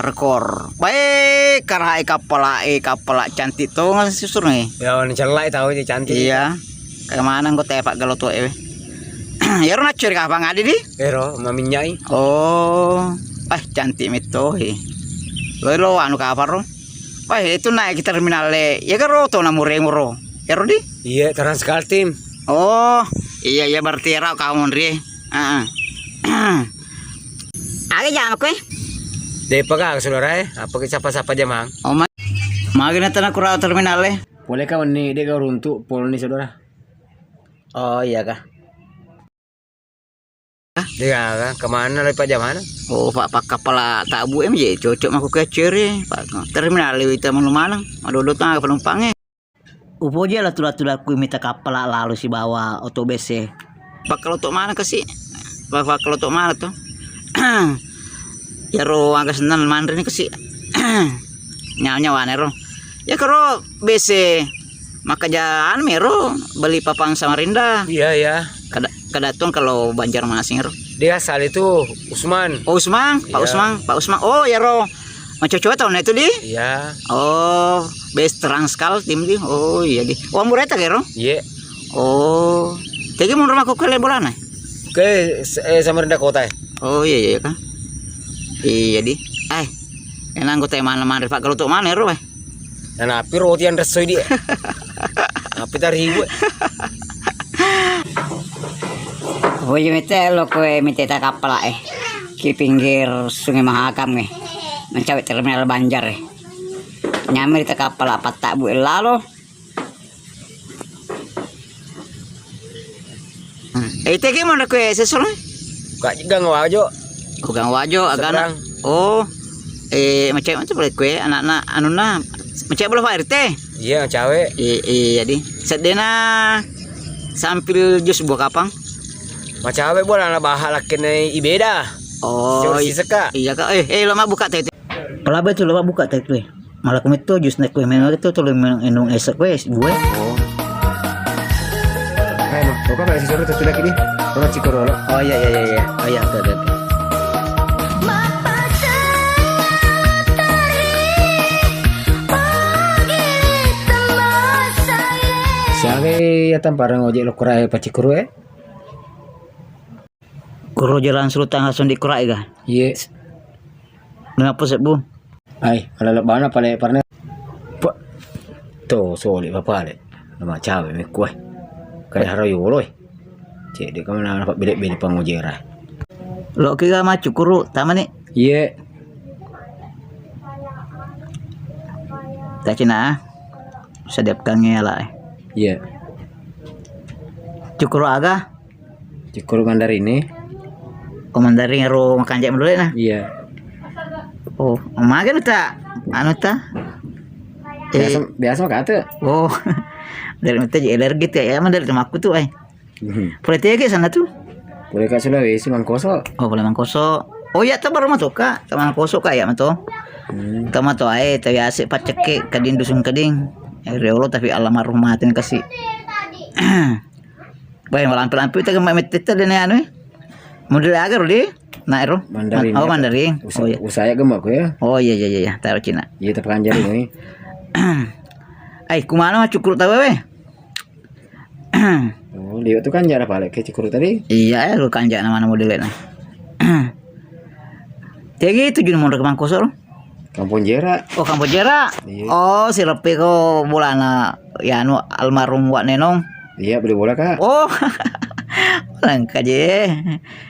rekor. Baik karena kapala cantik tuh nggak susur nih. Ya orang celak tahu aja cantik. Iya. Kemana gue tepak kalau tuh ya orang curi kapang ada di? Pero maminyai. Oh, cantik itu. Lo anu kapar lo. Wah itu naik ke terminal ya kan tuh namureng ya Rodi? Iya Transkal tim. Oh iya berarti rau kamu ri. Aga jam aku Depa kah saudara apa siapa jamang? Oh magina tanah kurang terminal Boleh kah ini dia kau runtuk pol nih saudara? Oh iya kah? Dia kah kemana lagi pak mana? Oh pak kapal tabu ya cocok aku keceri pak terminal itu mana madodot nggak penumpangnya. Upo aja lah tulah ku minta kapal lalu si bawa otobus pak kalau tuh mana kasih? Pak kalau tuh mana tuh? Ya ro agak senang mandiri kasih nyawa wanero ya karo BC maka jangan mero beli papang Samarinda. Iya Kedatang kalau Banjarmasin ro dia asal itu Usman. Oh Usman Pak Iya. Usman oh ya ro macam tahun itu di Iya. oh best Transkal tim di oh iya di murah tak ro Iya. oh jadi mau rumah kok kalian bola Oke Samarinda kota ya. Oh iya kan iya di enak gue mana Pak kalau tuh mana ro Dan api roti yang resoi dia. Api dari ibu. Oh iya mete lo kue mete tak kapal ki pinggir Sungai Mahakam mencari terminal Banjar nyamir tak kapal apa tak bu lalu itu gimana kue sesuatu Kak gang wajo. Bukan wajo agak oh macam boleh kue anak-anak anu macam boleh RT Iya cawe. iya di sedena sampil jus buah kapang Macam apa bola na bahal lakin ibeda. oh Seka. iya kak lama buka teh pelaba itu lama buka teh kue malah kami tuh jus naik kue memang itu tuh minum es kue gue Oh. Ayo, kok apa sih suruh tuh lagi di? Orang Cikorolo. oh iya oh iya tuh Siapa ya tamparan ojek lo kurai Pacikuru Kuro jalan Sultan langsung dikurai ga Yes. kenapa sih bu Ay, kalau bana pale parne. Tuh, solid apa le? Nama cawe me kue. Kayak harayo loy. Cek dia kemana dapat bilik-bilik pangujera. lo kira maju kuro taman nih Iya. tak cina sedapkan lah Iya. cukur aga Cikuru mandar ini. komandari ngero makan jam dulu nah Iya. oh makan tak anu ta Biasa kata. oh dari mata jadi alergi tuh ya emang dari rumahku tuh boleh tiga sana tuh Boleh kak Sulawesi Mangkoso. oh boleh mangkoso oh ya tak baru masuk kak teman koso kak ya mato tama to tapi asik paceke kadin dusun kading Allah tapi almarhum matin kasih baik malam pelampu itu kemana meteta dan anu model agar di nairo Mandarin. oh Mandarin oh iya Usaya gemak ya. oh iya taruh Cina Iya tekan jari ini. kumana mah cukur tahu Oh, dia tuh kan jarak balik ke Cikuru tadi. iya lu kanjak nama modelnya Tegi itu mau ke Mangkoso lo Kampung Jera. oh Kamboja Iya. oh si lepi ko bulana ya anu almarhum Wak Nenong Iya, beli bola kak. oh langka je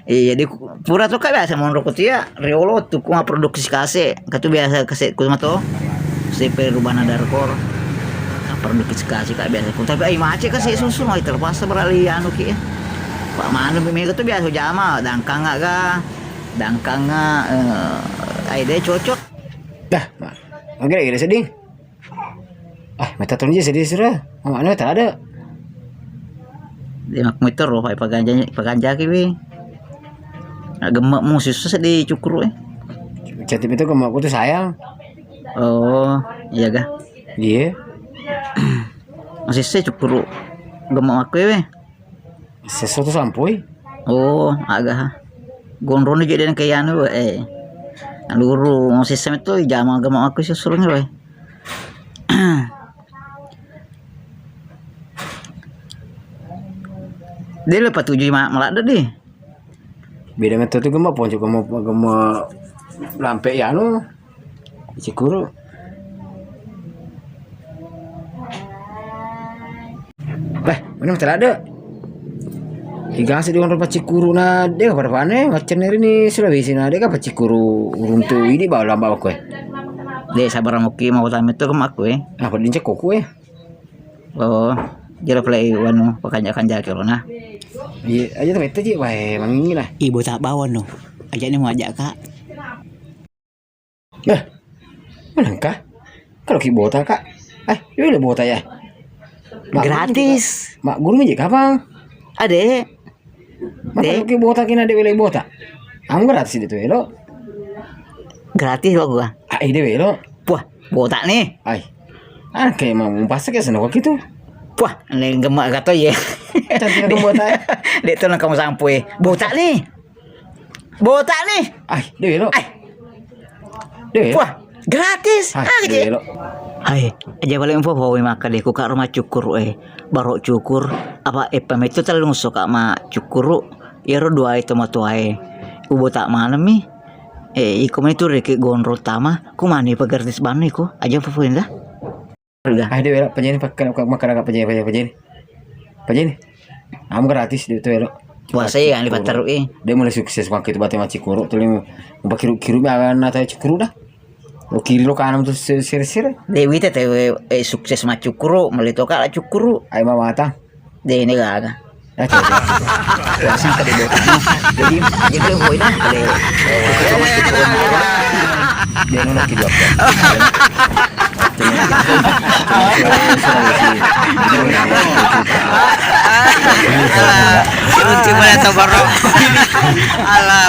iya di pura tuh kak biasa menurut ya riolo tuh kuma produksi kase katu biasa kase kuma tuh CP Rubana Darkor produksi kase kak biasa tapi ai mace kasih susu ngai terlepas berali anu ki Pak Manu bimi tuh biasa jama dangkang ga ai deh cocok Dah, mak. Agak sedih. Mata tunjuk sedih serah. Mana tak ada. Di mak meter loh paganja kiwi. Gemak mu susah di cukur Catim itu gemakku tuh sayang. oh iya ga Iya. masih saya cukur gemak aku Sesuatu sampoy. oh agak gondrone jadi kayak anu Luru mau sistem itu jangan agama aku sih suruhnya loh. Dia lepas 7 malah ada deh. Beda metode gema pon juga gema lampe ya anu. Cikuru. Mana mesti ada. Higang sih dengan rupa Cikuru na dia pada pane macam ni Sulawesi na dia apa Cikuru runtu ini bawa lamba aku. Dia sabar muki mau tami itu kemak aku. Apa dincek kok Oh, jero play wanu pakanja-kanja kilo nah. Iya, aja tuh itu sih, wah, mangingi lah. Ibu tak bawa no. Ajak ni mau ajak kak. Ya, mana kah? Kalau ki bota kak, ini udah bota ya. Gratis. Mak guru aja kapan? Ada. Mak ki bota kina ada wilayah bota. Kamu gratis itu lo. Gratis lo gua. Ide lo. Wah, botak nih. Kayak mau pasak ya seneng gitu. Wah, ini gemak kata ya. Cantik kamu botak. Dek tu nak kamu sampai. Botak nih. Botak nih. Dewe lo. Wah, gratis. Dewe lo. Aja balik info bahwa makan deh. Kukak rumah cukur baru cukur. Apa pem itu terlalu suka sama cukur. Ya ro dua itu mah tuai. Ubo tak malam nih. Iku itu reki gondro tama. Ku mani pegratis ban iku. Aja fofoin dah. Dewe lo. Penjani pakai makan agak penjani. Kamu gratis itu lo. Wah saya yang lipat terus Dia mulai sukses waktu itu batang Cikuru. Tuh mau kiru akan atau Cikuru dah. Lo kiri lo kanan tuh sir. Dewi teh sukses sama cukuru, melito kala cukuru. Ayo mama matang. Deh ini gak ada. Langsung ke debot. Jadi boy dah. Sama cukuru. Dia nolak kedua. Kunci mana tabarok. Alah,